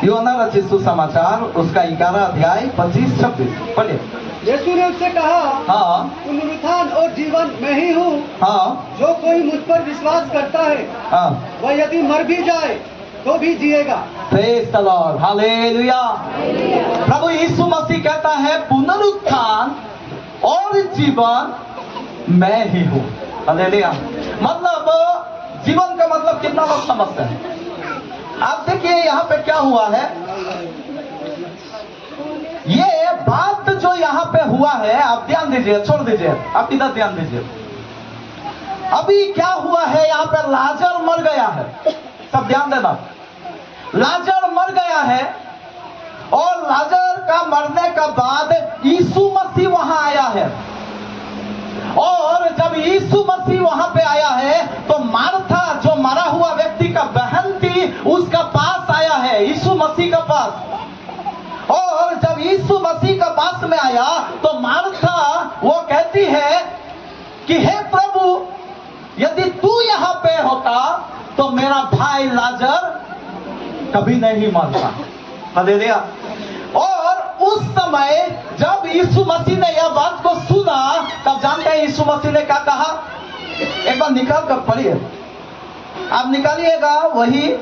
यूहन्ना रचित सुसमाचार उसका 11 अध्याय 25-26 पढ़िए। यीशु ने उससे कहा, हाँ पुनरुत्थान और जीवन मैं ही हूँ। हाँ जो कोई मुझ पर विश्वास करता है हाँ, वह यदि मर भी जाए तो भी जिएगा। Praise the Lord, hallelujah. प्रभु यीशु मसीह कहता है पुनरुत्थान और जीवन मैं ही हूँ। हालेलुया। मतलब जीवन का मतलब कितना लोग समझते हैं? आप देखिए यहाँ पे क्या हुआ है। ये बात जो यहाँ पे हुआ है, आप ध्यान दीजिए, छोड़ दीजिए, आप इधर ध्यान दीजिए। अभी क्या हुआ है यहाँ पे? लाजर मर गया है। सब ध्यान देना, लाजर मर गया है और लाजर का मरने का बाद यीशु मसीह वहां आया है। और जब यीशु मसीह वहां पे आया है तो मार्था जो मरा हुआ व्यक्ति का बहन थी उसका पास आया है, यीशु मसीह का पास। और जब यीशु मसीह का पास में आया तो मार्था वो कहती है कि हे प्रभु, यदि तू यहाँ पे होता तो मेरा भाई लाजर कभी नहीं मरता। हालेलुया। और उस समय जब यीशु मसीह ने यह बात को सुना तब जानते हैं यीशु मसीह ने क्या कहा? एक बार निकाल कर पढ़िए, आप निकालिएगा, वही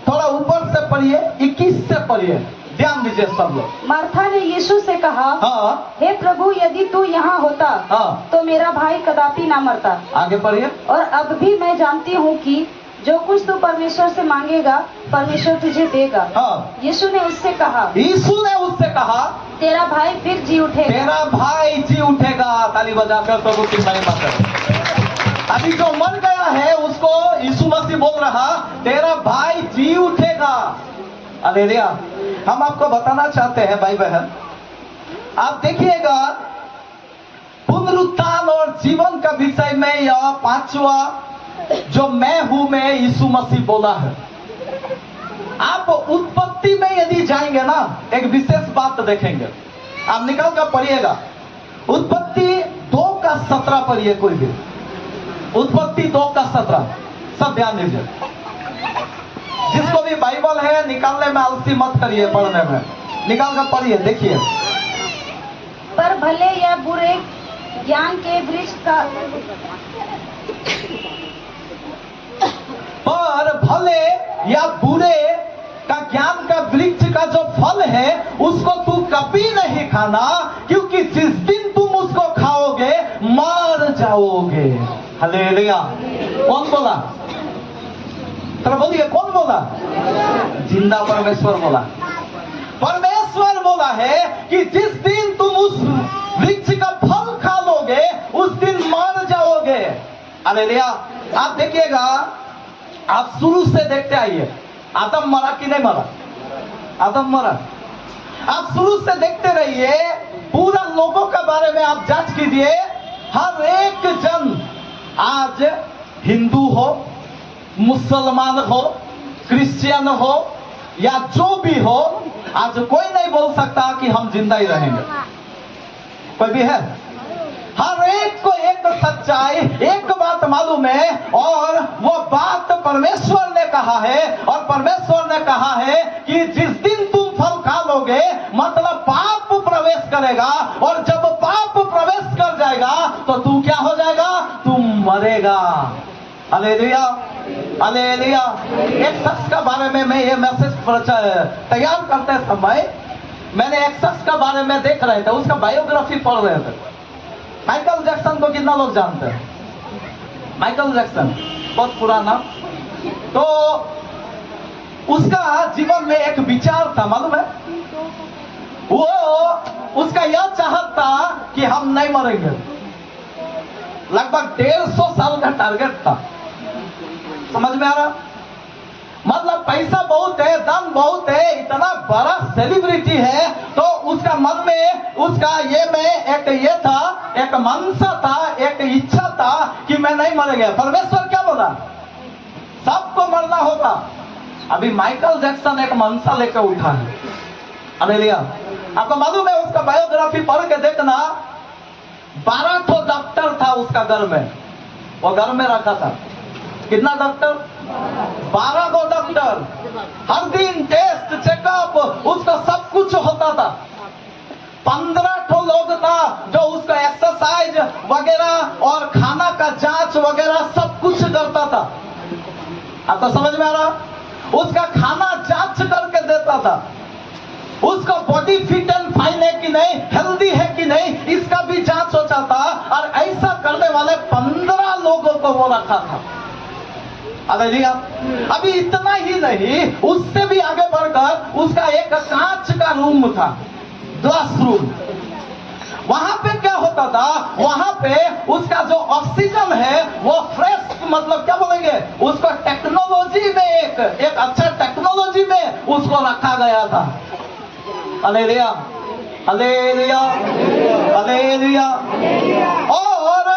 थोड़ा ऊपर से पढ़िए, 21 से पढ़िए, ध्यान दीजिए सब लोग। मार्था ने यीशु से कहा, हाँ हे प्रभु, यदि तू यहाँ होता हाँ, तो मेरा भाई कदापि ना मरता। आगे पढ़िए। और अब भी मैं जानती हूँ कि जो कुछ तू परमेश्वर से मांगेगा परमेश्वर तुझे देगा। हाँ, यीशु ने उससे कहा, यीशु ने उससे कहा, तेरा भाई फिर जी उठेगा। तेरा भाई जी उठेगा। ताली बजाकर प्रभु की महिमा करो। अभी जो मर गया है उसको यीशु मसीह बोल रहा, तेरा भाई जी उठेगा। हालेलुया। हम आपको बताना चाहते हैं भाई बहन, आप देखिएगा पुनरुत्थान और जीवन का विषय में यह 5वां जो मैं हूं में यीशु मसीह बोला है। आप उत्पत्ति में यदि जाएंगे ना, एक विशेष बात देखेंगे। आप निकाल कर पढ़िएगा, उत्पत्ति 2:17 पढ़िए, कोई भी उत्पत्ति 2:17, सब ध्यान दीजिए। जिसको भी बाइबल है निकालने में आलसी मत करिए, पढ़ने में निकाल कर पढ़िए, देखिए। पर भले या बुरे ज्ञान के वृक्ष का पर भले या बुरे का ज्ञान का वृक्ष का जो फल है उसको तू कभी नहीं खाना, क्योंकि जिस दिन तुम उसको खाओगे मर जाओगे। हालेलुया। कौन बोला? तो बोलिए, कौन बोला? जिंदा परमेश्वर बोला। परमेश्वर बोला है कि जिस दिन तुम उस वृक्ष का फल खा लोगे उस दिन मर जाओगे। हालेलुया। आप देखिएगा, आप शुरू से देखते आइए, आदम मरा कि नहीं मरा? आदम मरा। आप शुरू से देखते रहिए, पूरा लोगों के बारे में आप जांच कीजिए। हर एक जन, आज हिंदू हो, मुसलमान हो, क्रिश्चियन हो या जो भी हो, आज कोई नहीं बोल सकता कि हम जिंदा ही रहेंगे। कोई भी है? हर एक को एक सच्चाई, एक बात मालूम है, और वो बात परमेश्वर ने कहा है। और परमेश्वर ने कहा है कि जिस दिन तुम फल खा लोगे मतलब पाप प्रवेश करेगा, और जब पाप प्रवेश कर जाएगा तो तू क्या हो जाएगा? तुम मरेगा। Hallelujah, hallelujah. एक शख्स के बारे में मैं ये मैसेज तैयार करते समय मैंने एक शख्स के बारे में देख रहे थे, उसका बायोग्राफी पढ़ रहे थे। माइकल जैक्सन को कितना लोग जानते हैं? माइकल जैक्सन बहुत पुराना। तो उसका जीवन में एक विचार था, मालूम है? वो उसका यह चाहत था कि हम नहीं मरेंगे। लगभग 150 साल का टारगेट था। समझ में आ रहा? मतलब पैसा बहुत है, धन बहुत है, इतना बड़ा सेलिब्रिटी है, तो उसका मन में उसका ये में एक ये था, एक मनसा था, एक इच्छा था कि मैं नहीं मरेगा। परमेश्वर क्या बोला? सबको मरना होगा। अभी माइकल जैक्सन एक मनसा लेकर उठा है। हालेलुया। आपको मालूम है, उसका बायोग्राफी पढ़ के देखना, 12 ठो डॉक्टर था उसका घर में, वो घर में रखा था। कितना डॉक्टर? 12 गो डॉक्टर। हर दिन टेस्ट चेकअप 15 ठो लोग था जो उसका एक्सरसाइज वगैरह और खाना का जांच वगैरह सब कुछ करता था। आपको समझ में आ रहा? उसका खाना जांच करके देता था, उसका बॉडी फिट एंड फाइन है कि नहीं, हेल्दी है कि नहीं, इसका भी जांच होता था। और ऐसा करने वाले 15 लोगों को वो रखा था। अभी इतना ही नहीं, उससे भी आगे बढ़कर उसका एक कांच का रूम था, ग्लास रूम। वहां पे क्या होता था, वहां पे उसका जो ऑक्सीजन है वो फ्रेश, मतलब क्या बोलेंगे उसको, टेक्नोलॉजी में एक अच्छा टेक्नोलॉजी में उसको रखा गया था। Hallelujah, hallelujah, hallelujah. और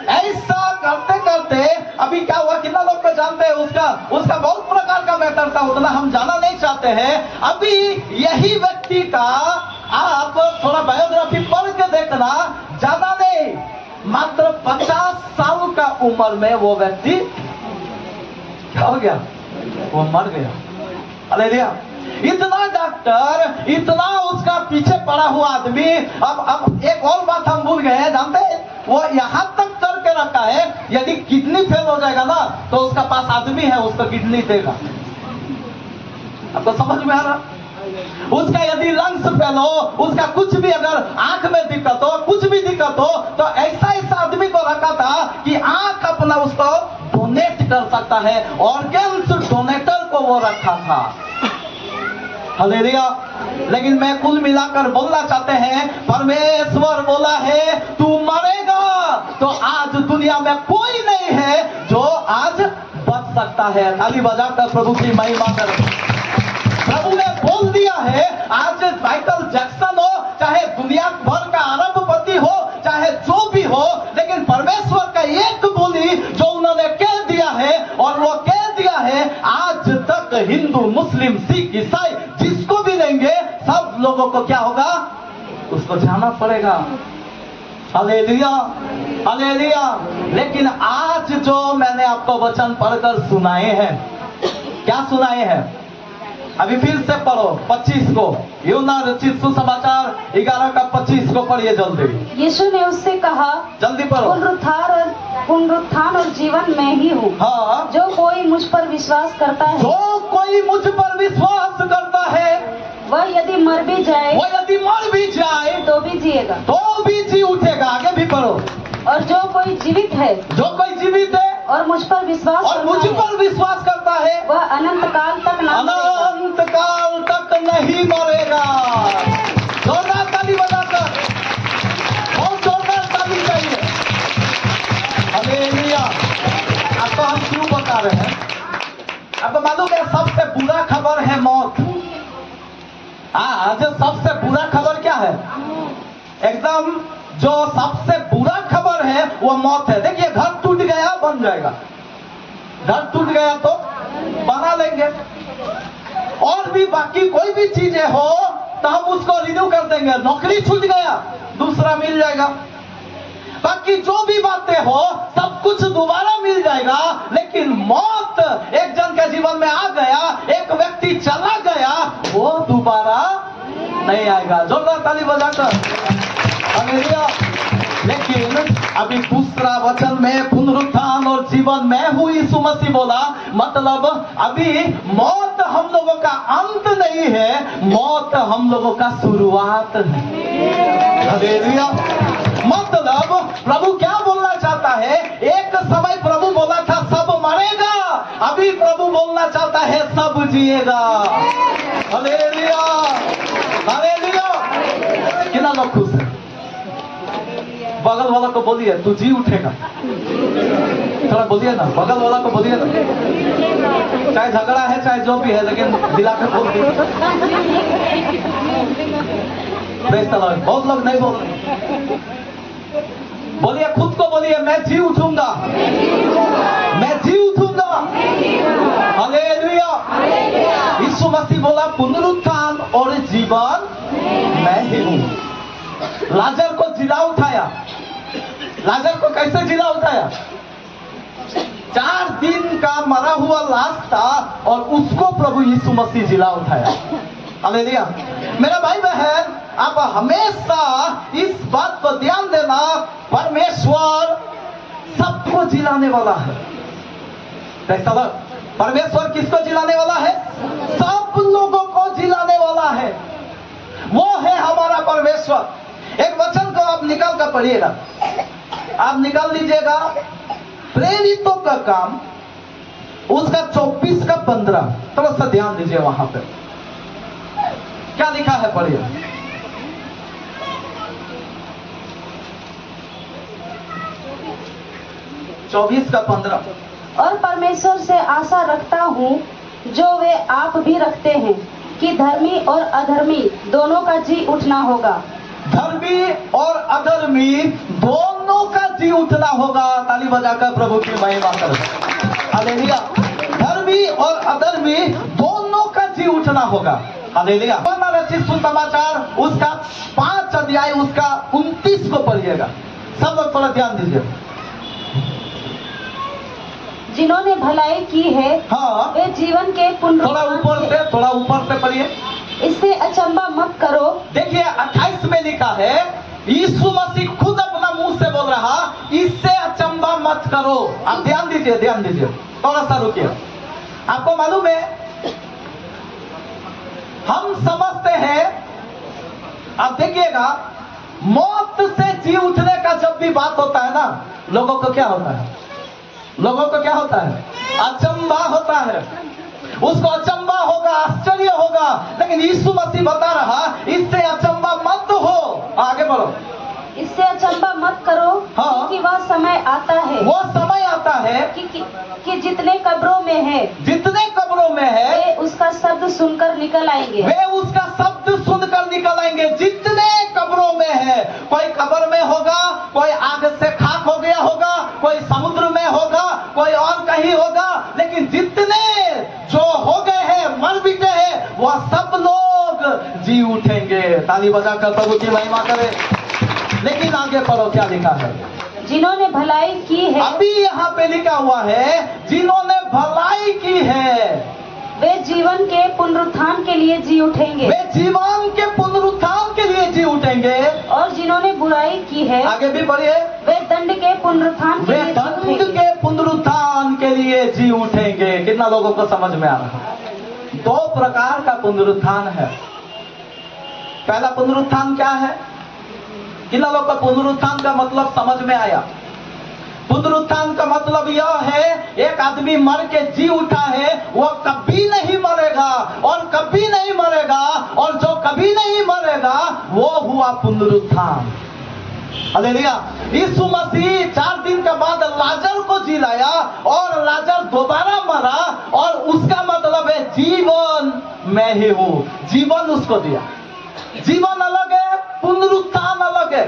ऐसा करते करते अभी क्या हुआ, कितना लोग को जानते हैं, उसका बहुत प्रकार का मैटर था, उतना हम जाना नहीं चाहते हैं। अभी यही व्यक्ति का आप थोड़ा बायोग्राफी पढ़ के देखना, ज्यादा नहीं, मात्र 50 साल का उम्र में वो व्यक्ति क्या हो गया, वो मर गया। हालेलुया। इतना डॉक्टर, इतना उसका पीछे पड़ा हुआ आदमी। अब एक और बात हम भूल गए हैं, जानते हैं, वो यहां तक करके रखा है, यदि किडनी फेल हो जाएगा ना तो उसका पास आदमी है, उसको किडनी देगा। आपको समझ में आ रहा? उसका यदि लंग्स फेल हो, उसका कुछ भी, अगर आंख में दिक्कत हो, कुछ भी दिक्कत हो, तो ऐसा आदमी को रखा था कि आंख अपना उसको डोनेट कर सकता है, ऑर्गन्स डोनेटर को वो रखा था। हालेलुया। लेकिन मैं कुल मिलाकर बोलना चाहते हैं, परमेश्वर बोला है तू मरेगा, तो आज दुनिया में कोई नहीं है जो आज बच सकता है। ताली बजाकर प्रभु की महिमा करें। प्रभु ने बोल दिया है, आज माइकल जैक्सन हो, चाहे दुनिया भर का अरबपति हो, चाहे जो भी हो, लेकिन परमेश्वर का एक बोली जो उन्होंने कह दिया है, और वो कह दिया है, आज तक हिंदू, मुस्लिम, सिख, ईसाई जिसको भी लेंगे, सब लोगों को क्या होगा, उसको जाना पड़ेगा। Hallelujah, hallelujah. लेकिन आज जो मैंने आपको वचन पढ़कर सुनाए हैं, क्या सुनाए हैं, अभी फिर से पढ़ो 25 को, यूहन्ना रचित सुसमाचार 11 का 25 को पढ़िए जल्दी। यीशु ने उससे कहा, जल्दी पढ़ो। पुनरुत्थान और जीवन मैं ही हूँ। हाँ, जो कोई मुझ पर विश्वास करता है, जो कोई मुझ पर विश्वास करता है, वह यदि मर भी जाए, तो भी जिएगा, तो भी जी उठेगा। आगे भी पढ़ो। और जो कोई जीवित है, और मुझ पर विश्वास करता है, वह अनंत काल तक नहीं मरेगा। जोरदार ताली बजाकर, बहुत जोरदार ताली चाहिए। हालेलुया। आपको हम क्यों बता रहे हैं, आपको मालूम है सबसे बुरा खबर है मौत। आज सबसे बुरा खबर क्या है, एकदम जो सबसे बुरा खबर है वो मौत है। देखिए, घर टूट गया बन जाएगा, घर टूट गया तो बना लेंगे, और भी बाकी कोई भी चीजें हो तो हम उसको रिन्यू कर देंगे। नौकरी छूट गया, दूसरा मिल जाएगा, बाकी जो भी बातें हो सब कुछ दोबारा मिल जाएगा। लेकिन मौत एक जन के जीवन में आ गया, एक व्यक्ति चला गया, वो दोबारा नहीं आएगा। जोरदार ताली बजाकर हालेलुया। लेकिन अभी दूसरा वचन में पुनरुत्थान और जीवन मैं हूँ यीशु मसीह बोला, मतलब अभी मौत हम लोगों का अंत नहीं है, मौत हम लोगों का शुरुआत है। हालेलुया। मतलब प्रभु क्या बोलना चाहता है, एक समय प्रभु बोला था सब मरेगा, अभी प्रभु बोलना चाहता है सब जिएगा। Hallelujah, hallelujah. कितना लोग खुश है? बगल वाला को बोलिए तू जी उठेगा, थोड़ा बोलिए ना, बगल वाला को बोलिए ना, चाहे झगड़ा है चाहे जो भी है, लेकिन दिला के बोल दीजिए। बहुत लोग नहीं बोल रहे, बोलिए, खुद को बोलिए, मैं जी उठूंगा, मैं जी उठूंगा। हालेलुया। यीशु मसीह बोला पुनरुत्थान और जीवन मैं ही हूं। लाजर को जिला उठाया, लाजर को कैसे जिला उठाया? 4 दिन का मरा हुआ लाश था और उसको प्रभु यीशु मसीह जिला उठाया। हालेलुया। मेरा भाई बहन, आप हमेशा इस बात को ध्यान देना, परमेश्वर सबको जिलाने वाला है। कैसा लग? परमेश्वर किसको जिलाने वाला है? सब लोगों को जिलाने वाला है। वो है हमारा परमेश्वर। एक वचन को आप निकाल कर पढ़िएगा, आप निकाल लीजिएगा, प्रेरितों का काम उसका 24 का 15, थोड़ा सा ध्यान दीजिए वहां पे क्या लिखा है, पढ़िए। 24 का 15। और परमेश्वर से आशा रखता हूँ, जो वे आप भी रखते हैं, कि धर्मी और अधर्मी दोनों का जी उठना होगा। धर्मी और अधर्मी दोनों का जी उठना होगा। ताली बजाकर प्रभु की महिमा करो। हालेलुया। धर्मी और अधर्मी दोनों का जी उठना होगा। हालेलुया। रचित सुसमाचार उसका 5 अध्याय उसका 29 को पढ़िएगा। सब लोग थोड़ा ध्यान दीजिए। जिन्होंने भलाई की है, हाँ, वे जीवन के थोड़ा ऊपर से पढ़िए। इससे अचंबा मत करो। देखिए 28 में लिखा है, यीशु मसीह खुद अपना मुंह से बोल रहा, इससे अचंबा मत करो। आप ध्यान दीजिए, थोड़ा सा रुकिए। आपको मालूम है, हम समझते हैं, आप देखिएगा, मौत से जी उठने का जब भी बात होता है ना, लोगों को क्या होता है? अचंबा होता है। उसको अचंबा होगा, आश्चर्य होगा। लेकिन यीशु मसीह बता रहा, इससे अचंबा मत हो। आगे बढ़ो। इससे अचंबा मत करो, हाँ। क्योंकि वह समय आता है, वो समय आता है कि जितने कब्रों में है, वे उसका शब्द सुनकर निकल आएंगे। जितने कब्रों में है, कोई कब्र में होगा, कोई आग से खाक हो गया होगा, कोई समुद्र में होगा, कोई और कहीं होगा, लेकिन जितने जो हो गए हैं, मर मिटे हैं, वह सब लोग जी उठेंगे। ताली बजाकर प्रभु की महिमा करें। लेकिन आगे पढ़ो, क्या लिखा है? जिन्होंने भलाई की है, अभी यहाँ पे लिखा हुआ है, जिन्होंने भलाई की है, वे जीवन के पुनरुत्थान के लिए जी उठेंगे। और जिन्होंने बुराई की है, आगे भी पढ़िए, वे दंड के पुनरुत्थान के लिए जी उठेंगे। कितना लोगों को समझ में आ रहा है? 2 प्रकार का पुनरुत्थान है। पहला पुनरुत्थान क्या है? कितना लोग का पुनरुत्थान का मतलब समझ में आया? पुनरुत्थान का मतलब यह है, एक आदमी मर के जी उठा है, वह कभी नहीं मरेगा और कभी नहीं मरेगा, और जो कभी नहीं मरेगा वो हुआ पुनरुत्थान। हालेलुया। यीशु मसीह 4 दिन के बाद लाजर को जी लाया और लाजर दोबारा मरा, और उसका मतलब है जीवन मैं ही हूं। जीवन उसको दिया। जीवन अलग है, पुनरुत्थान अलग है।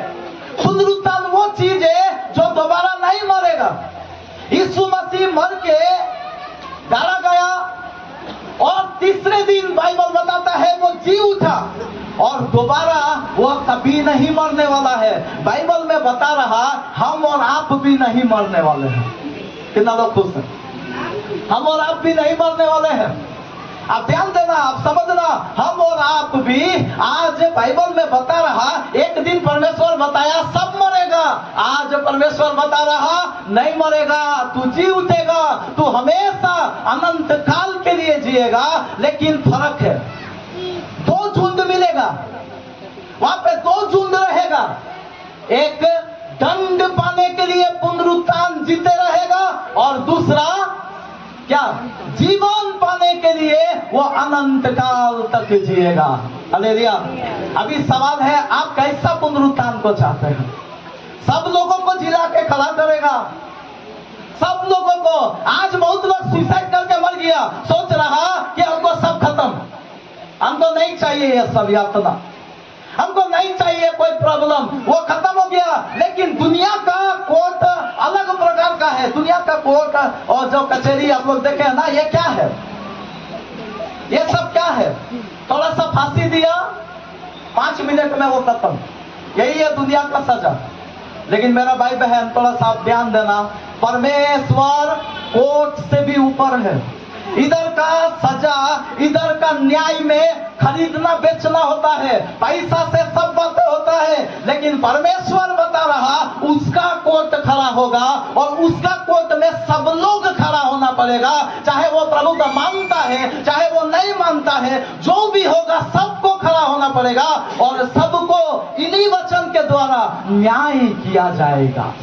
पुनरुत्थान वो चीज है जो दोबारा नहीं मरेगा। यीशु मसीह मर के गाड़ा गया और तीसरे दिन बाइबल बताता है वो जी उठा, और दोबारा वो कभी नहीं मरने वाला है। बाइबल में बता रहा, हम और आप भी नहीं मरने वाले हैं। कितना लोग खुश हैं? हम और आप भी नहीं मरने वाले हैं। आप ध्यान देना, आप समझना, हम और आप भी, आज बाइबल में बता रहा, एक दिन परमेश्वर बताया सब मरेगा, आज परमेश्वर बता रहा नहीं मरेगा, तू जी उठेगा, तू हमेशा अनंत काल के लिए जिएगा। लेकिन फर्क है, 2 झुंड मिलेगा वहां पे, 2 झुंड रहेगा। एक दंड पाने के लिए पुनरुत्थान जीते रहेगा, और दूसरा क्या? जीवन पाने के लिए वो अनंत काल तक जिएगा। हालेलुया। अभी सवाल है, आप कैसा पुनरुत्थान को चाहते हैं? सब लोगों को जिला के खड़ा करेगा, सब लोगों को। आज बहुत लोग सुसाइड करके मर गया, सोच रहा कि हमको सब खत्म, हमको नहीं चाहिए ये सब यातना, हमको नहीं चाहिए कोई प्रॉब्लम, वो खत्म हो गया। लेकिन दुनिया का कोर्ट अलग प्रकार का है। दुनिया का कोर्ट और जो कचहरी आप लोग देखे ना, ये क्या है? ये सब क्या है? थोड़ा सा फांसी दिया, 5 मिनट में वो खत्म। यही है दुनिया का सजा। लेकिन मेरा भाई बहन, थोड़ा सा ध्यान देना, परमेश्वर कोर्ट से भी ऊपर है। इधर का सजा, इधर का न्याय में खरीदना बेचना होता है, पैसा से सब बात होता है। लेकिन परमेश्वर बता रहा उसका कोर्ट खड़ा होगा और उसका कोर्ट में सब लोग खड़ा होना पड़ेगा, चाहे वो प्रभु का मानता है चाहे वो नहीं मानता है, जो भी होगा सबको खड़ा होना पड़ेगा और सबको इन्हीं वचन के द्वारा न्याय किया जाएगा।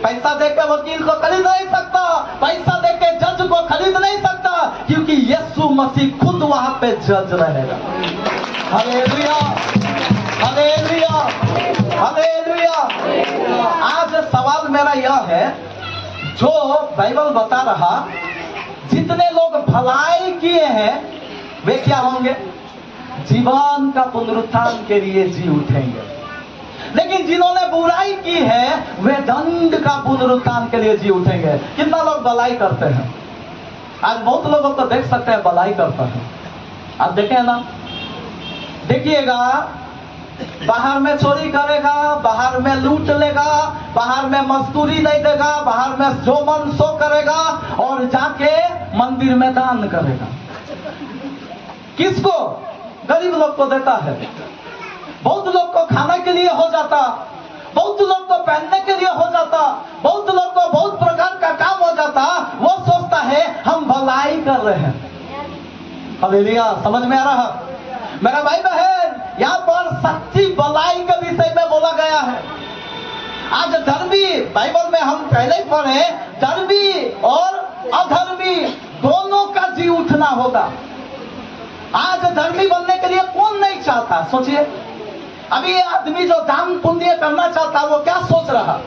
पैसा देके वकील को खरीद नहीं सकता, पैसा देके जज को खरीद नहीं सकता, क्योंकि यीशु मसीह खुद वहां पे जज रहेगा। Hallelujah, hallelujah, hallelujah. आज सवाल मेरा यह है, जो बाइबल बता रहा जितने लोग भलाई किए हैं वे क्या होंगे? जीवन का पुनरुत्थान के लिए जी उठेंगे। लेकिन जिन्होंने बुराई की है वे दंड का पुनरुत्थान के लिए जी उठेंगे। कितना लोग भलाई करते हैं? आज बहुत लोगों को देख सकते हैं भलाई करता है। आप देखें ना, देखिएगा बाहर में चोरी करेगा, बाहर में लूट लेगा, बाहर में मजदूरी नहीं देगा, बाहर में जो मन सो करेगा और जाके मंदिर में दान करेगा। किसको? गरीब लोग को देता है। बहुत लोग को खाने के लिए हो जाता, बहुत लोग को पहनने के लिए हो जाता, बहुत लोग को बहुत प्रकार का काम हो जाता। वो सोचता है हम भलाई कर रहे हैं। हालेलुया, समझ में आ रहा? मेरा भाई बहन, यहाँ पर सच्ची भलाई के विषय में बोला गया है। आज धर्मी, बाइबल में हम पहले ही पढ़े, धर्मी और अधर्मी दोनों का जी उठना होगा। आज धर्मी बनने के लिए कौन नहीं चाहता? सोचिए, अभी ये आदमी जो दान पुण्य करना चाहता वो क्या सोच रहा?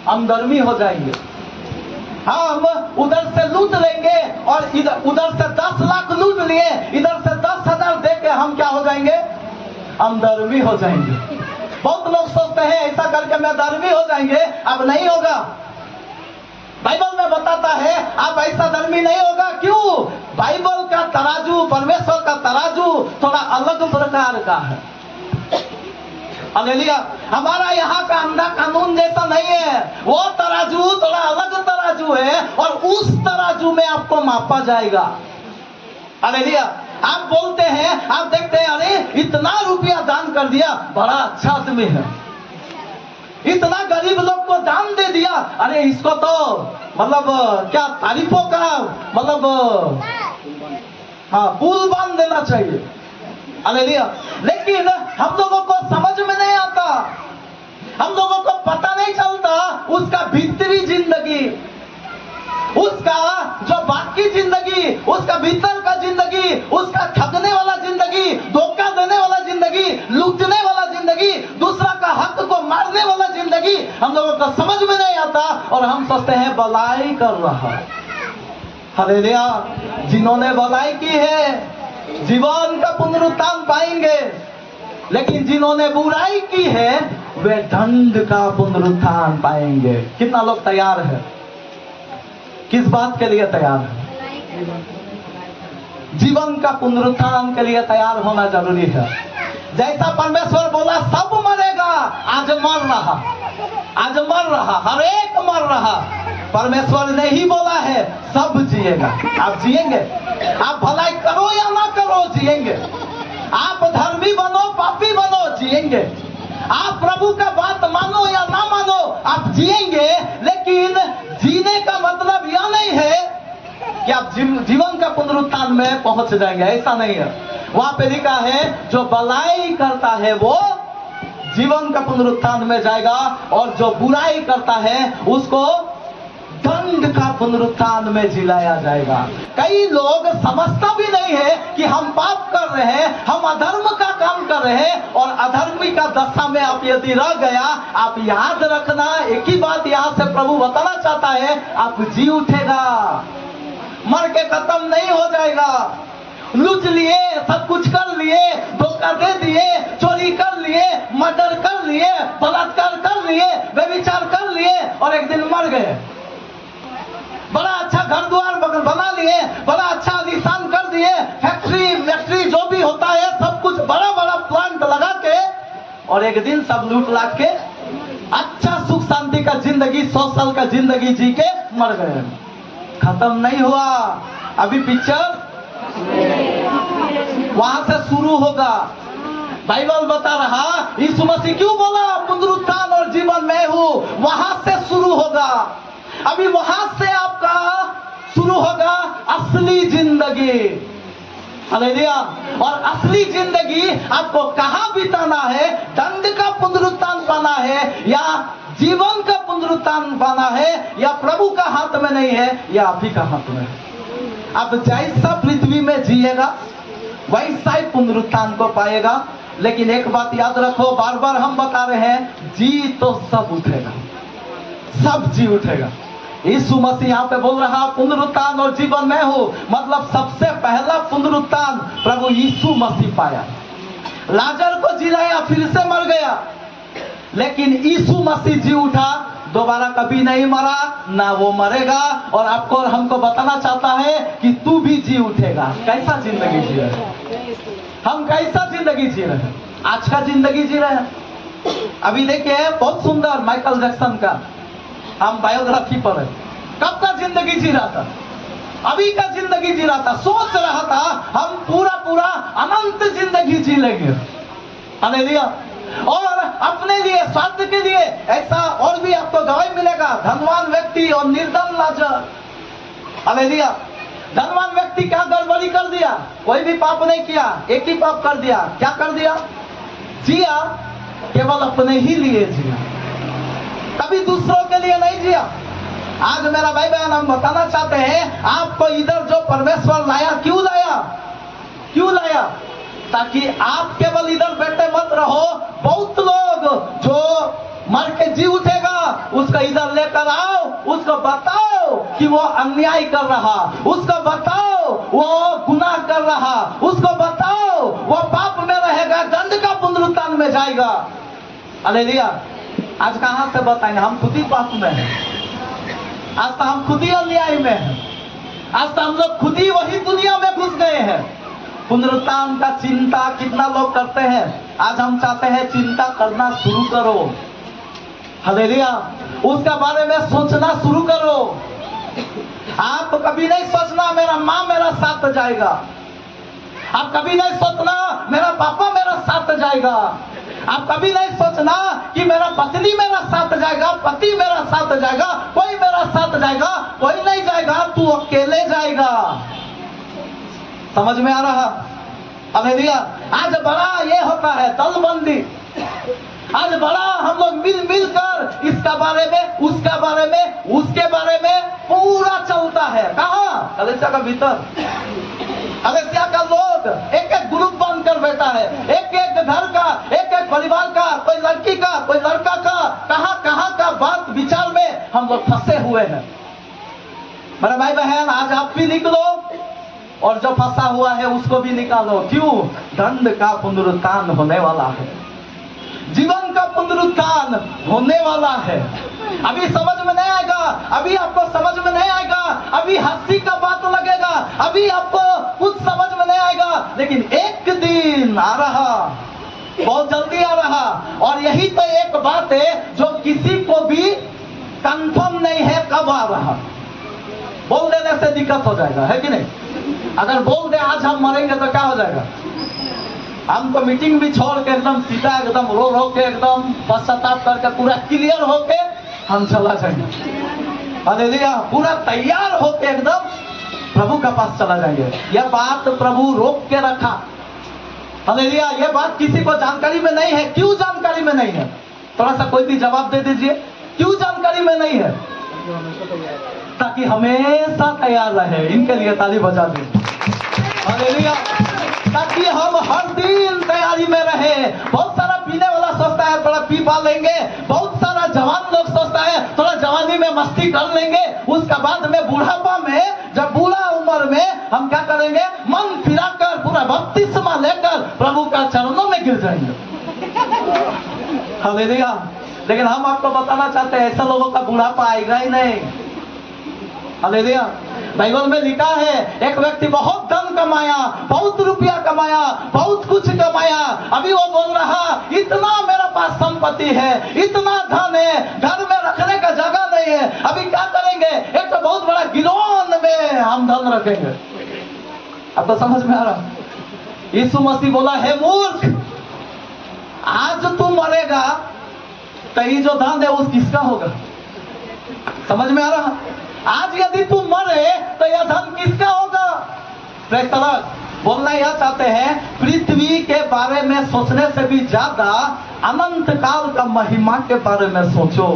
हम धर्मी हो जाएंगे, हम उधर से लूट लेंगे और उधर से 10 लाख लूट लिए, इधर से 10,000 देके हम क्या हो जाएंगे? हम धर्मी हो जाएंगे। बहुत लोग सोचते हैं ऐसा करके मैं धर्मी हो जाएंगे। अब नहीं होगा। बाइबल में बताता है आप ऐसा धर्मी नहीं होगा। क्यों? बाइबल का तराजू, परमेश्वर का तराजू थोड़ा अलग प्रकार का है। हालेलुया। हमारा यहाँ का अंधा कानून जैसा नहीं है, वो तराजू थोड़ा अलग तराजू है और उस तराजू में आपको मापा जाएगा। हालेलुया। आप बोलते हैं, आप देखते हैं, अरे इतना रुपया दान कर दिया, बड़ा अच्छा आदमी है। इतना गरीब लोग को दान दे दिया, अरे इसको तो मतलब क्या तारीफों का मतलब हाँ पुल बांध देना चाहिए। हालेलुया। लेकिन हम लोगों को समझ में नहीं आता, हम लोगों को पता नहीं चलता उसका भीतरी जिंदगी, उसका जो बाकी जिंदगी, उसका भीतर का जिंदगी, उसका ठगने वाला जिंदगी, धोखा देने वाला जिंदगी, लूटने वाला जिंदगी, दूसरा का हक को मारने वाला जिंदगी हम लोगों को समझ में नहीं आता और हम सोचते हैं भलाई कर रहा। हालेलुया। जिन्होंने भलाई की है जीवन का पुनरुत्थान पाएंगे, लेकिन जिन्होंने बुराई की है वे दंड का पुनरुत्थान पाएंगे। कितना लोग तैयार है? किस बात के लिए तैयार है? जीवन का पुनरुत्थान के लिए तैयार होना जरूरी है। जैसा परमेश्वर बोला सब मरेगा, आज मर रहा, आज मर रहा, हर एक मर रहा। परमेश्वर ने ही बोला है सब जिएगा। आप जिएंगे, आप भलाई करो या ना करो जिएंगे, आप धर्मी बनो पापी बनो जिएंगे, आप प्रभु का बात मानो या ना मानो आप जिएंगे। लेकिन जीने का मतलब यह नहीं है कि आप जीवन का पुनरुत्थान में पहुंच जाएंगे, ऐसा नहीं है। वहां पे लिखा है जो भलाई करता है वो जीवन का पुनरुत्थान में जाएगा और जो बुराई करता है उसको दंड का पुनरुत्थान में जिलाया जाएगा। कई लोग समझता भी नहीं है कि हम पाप कर रहे हैं, हम अधर्म का काम कर रहे हैं और अधर्मी का दशा में आप यदि रह गया, आप याद रखना एक ही बात यहाँ से प्रभु बताना चाहता है, आप जी उठेगा, मर के खत्म नहीं हो जाएगा। लूट लिए, सब कुछ कर लिए, धोखा दे दिए, चोरी कर लिए, मर्डर कर लिए, बलात्कार कर लिए, व्यभिचार कर लिए और एक दिन मर गए। बड़ा अच्छा घर द्वार बना लिए, बड़ा अच्छा आलीशान कर दिए, फैक्ट्री जो भी होता है सब कुछ बड़ा बड़ा प्लांट लगा के और एक दिन सब लूट लाट के अच्छा सुख शांति का जिंदगी, 100 साल का जिंदगी जी के मर गए। खत्म नहीं हुआ। अभी पिक्चर वहां से शुरू होगा। बाइबल बता रहा यीशु मसीह क्यों बोला पुनरुत्थान और जीवन मैं हूं, वहां से शुरू होगा। अभी वहां से आपका शुरू होगा असली जिंदगी। हालेलुया। और असली जिंदगी आपको कहां बिताना है? दंड का पुनरुत्थान पाना है या जीवन का पुनरुत्थान पाना है, या प्रभु का हाथ में नहीं है या आप ही का हाथ में है। अब जैसा पृथ्वी में जिएगा वैसा ही पुनरुत्थान को पाएगा। लेकिन एक बात याद रखो, बार बार हम बता रहे हैं, जी तो सब उठेगा, सब जी उठेगा। यीशु मसीह यहाँ पे बोल रहा पुनरुत्थान और जीवन मैं हूं, मतलब सबसे पहला पुनरुत्थान प्रभु यीशु मसीह पाया। लाजर को जिलाया, फिर से मर गया, लेकिन यीशु मसीह जी उठा, दोबारा कभी नहीं मरा, ना वो मरेगा। और आपको और हमको बताना चाहता है कि तू भी जी उठेगा। कैसा जिंदगी जी रहे हैं हम? कैसा जिंदगी जी रहे हैं? आज का जिंदगी जी रहे हैं। अभी देखिए बहुत सुंदर माइकल जैक्सन का हम बायोग्राफी पढ़े, कब का जिंदगी जी रहा था? अभी का जिंदगी जी रहा था। सोच रहा था हम पूरा अनंत जिंदगी जी लेंगे। हालेलुया। और अपने लिए, स्वार्थ के लिए, ऐसा और भी आपको गवाही मिलेगा। धनवान व्यक्ति और निर्धन लाजर। हालेलुया। धनवान व्यक्ति क्या गड़बड़ी कर दिया? कोई भी पाप नहीं किया, एक ही पाप कर दिया। क्या कर दिया? जिया केवल अपने ही लिए जिया, कभी दूसरों के लिए नहीं जिया। आज मेरा भाई बहन हम बताना चाहते हैं आपको इधर जो परमेश्वर लाया, क्यों लाया? क्यों लाया? ताकि आप केवल इधर बैठे मत रहो। बहुत लोग जो मर के जी उठेगा उसको इधर लेकर आओ, उसको बताओ कि वो अन्याय कर रहा, उसको बताओ वो गुनाह कर रहा, उसको बताओ वो पाप में रहेगा, दंड का पुनरुत्थान में जाएगा। हालेलुया। आज कहां से बताएंगे? हम खुद ही पाप में हैं। आज तो हम खुद ही अन्याय में हैं। आज तो हम लोग खुद ही वही दुनिया में घुस गए हैं। पुनरुत्थान का चिंता कितना लोग करते हैं? आज हम चाहते हैं चिंता करना शुरू करो। हालेलुया। उसका बारे में सोचना शुरू करो। आप कभी नहीं सोचना मेरा माँ मेरा साथ जाएगा, आप कभी नहीं सोचना मेरा पापा मेरा साथ जाएगा, आप कभी नहीं सोचना कि मेरा पत्नी मेरा साथ जाएगा, पति मेरा साथ जाएगा, कोई मेरा साथ जाएगा, कोई नहीं जाएगा, तू अकेले जाएगा। समझ में आ रहा? हालेलुया। आज बड़ा ये होता है दलबंदी। आज बड़ा हम लोग मिल कर इसका बारे में, उसका बारे में, उसके बारे में पूरा चलता है। कहाँ? कलीसिया का भीतर। कलीसिया का लोग एक एक ग्रुप बन कर बैठा है, एक एक घर का, एक एक परिवार का, कोई लड़की का, कोई लड़का का, कहाँ का बात विचार में हम लोग फंसे हुए हैं। मेरे भाई बहन, आज आप भी निकलो और जो फंसा हुआ है उसको भी निकालो। क्यों? दंड का पुनरुत्थान होने वाला है, जीवन का पुनरुत्थान होने वाला है। अभी समझ में नहीं आएगा, अभी आपको समझ में नहीं आएगा, अभी हंसी का बात लगेगा, अभी आपको कुछ समझ में नहीं आएगा, लेकिन एक दिन आ रहा, बहुत जल्दी आ रहा। और यही तो एक बात है जो किसी को भी कंफर्म नहीं है कब आ रहा। बोल देने से दिक्कत हो जाएगा, है कि नहीं? अगर बोल दे आज हम मरेंगे तो क्या हो जाएगा? हम तो मीटिंग भी छोड़ के एकदम सीधा, एकदम रो के, एकदम पश्चाताप करके पूरा क्लियर होके हम चला जाएंगे। हालेलुया। पूरा तैयार होके एकदम प्रभु के पास चला जाएंगे। यह बात प्रभु रोक के रखा। हालेलुया। यह बात किसी को जानकारी में नहीं है। क्यों जानकारी में नहीं है? थोड़ा सा कोई भी जवाब दे दीजिए। क्यों जानकारी में नहीं है? ताकि हमेशा तैयार रहे। इनके लिए ताली बजा दें। हालेलुया। ताकि हम हर दिन तैयारी में रहे। बहुत सारा पीने वाला सोचता है थोड़ा पी पा लेंगे, बहुत सारा जवान लोग सोचता है थोड़ा जवानी में मस्ती कर लेंगे, उसका बाद में बुढ़ापा में, जब बूढ़ा उम्र में हम क्या करेंगे? मन फिराकर पूरा बपतिस्मा लेकर प्रभु का चरणों में गिर जाएंगे। हालेलुया। लेकिन हम आपको बताना चाहते हैं ऐसा लोगों का बुढ़ापा आएगा ही नहीं। हालेलुया। बाइबल में लिखा है एक व्यक्ति बहुत धन कमाया, बहुत रुपया कमाया, बहुत कुछ कमाया, अभी वो बोल रहा इतना मेरे पास संपत्ति है, इतना धन है, घर में रखने का जगह नहीं रही है, अभी क्या करेंगे, एक तो बहुत बड़ा गिलोन में हम धन रखेंगे। अब तो समझ में आ रहा। यीशु मसीह बोला, हे मूर्ख, आज तू मरेगा तो ये जो धन है वो किसका होगा? समझ में आ रहा? आज यदि तू मरे तो यह धन किसका होगा? Praise the Lord. बोलना यह चाहते हैं, पृथ्वी के बारे में सोचने से भी ज्यादा अनंत काल का महिमा के बारे में सोचो।